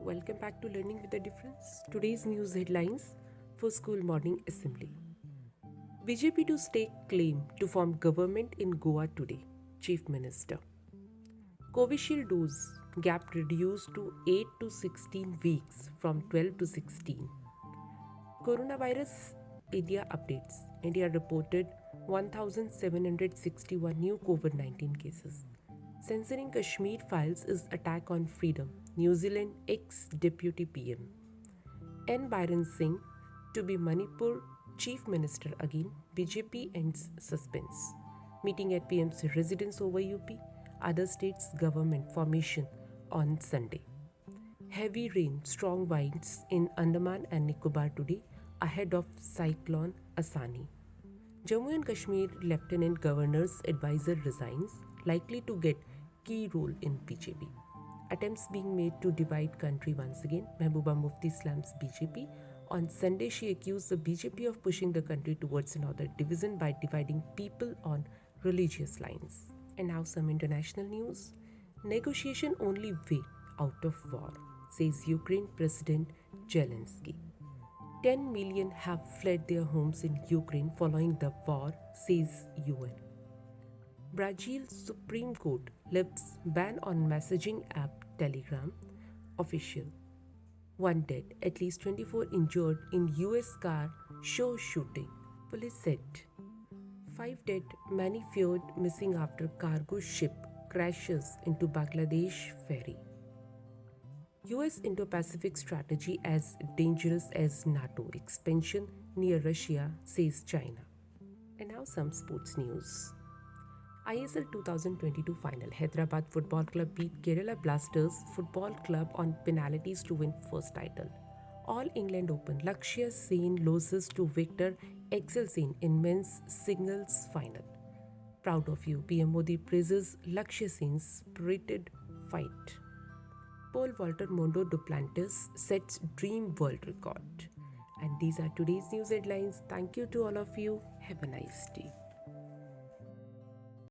welcome back to Learning with a Difference. Today's news headlines for school morning assembly. BJP to stake claim to form government in Goa today, Chief Minister. COVISHIELD dose gap reduced to 8 to 16 weeks from 12 to 16. Coronavirus India updates. India reported 1,761 new COVID-19 cases. Censoring Kashmir files is attack on freedom. New Zealand ex-deputy PM. BIREN SINGH to be Manipur Chief Minister again. BJP ends suspense. Meeting at PM's residence over UP. Other states' government formation on Sunday. Heavy rain, strong winds in Andaman and Nicobar today ahead of cyclone ASANI. Jammu and Kashmir Lieutenant Governor's advisor resigns, likely to get key role in BJP. Attempts being made to divide country once again. MEHBOOBA MUFTI slams BJP. On Sunday, she accused the BJP of pushing the country towards another division by dividing people on religious lines. And now some international news. Negotiation only way out of war, says Ukraine President Zelensky. 10 million have fled their homes in Ukraine following the war, says UN. Brazil's Supreme Court lifts ban on messaging app Telegram. Official. 1 dead, at least 24 injured in US car show shooting. Police said 5 dead, many feared missing after cargo ship crashes into Bangladesh ferry. US Indo-PACIFIC strategy as dangerous as NATO expansion near Russia, says China. And now some sports news. ISL 2022 final. Hyderabad Football Club beat Kerala Blasters Football Club on penalties to win first title. All England Open. LAKSHYA loses to VIKTOR AXELSEN in men's singles final. Proud of you. PM Modi praises LAKSHYA's spirited fight. Pole vaulter MONDO DUPLANTIS sets dream world record. And these are today's news headlines. Thank you to all of you. Have a nice day.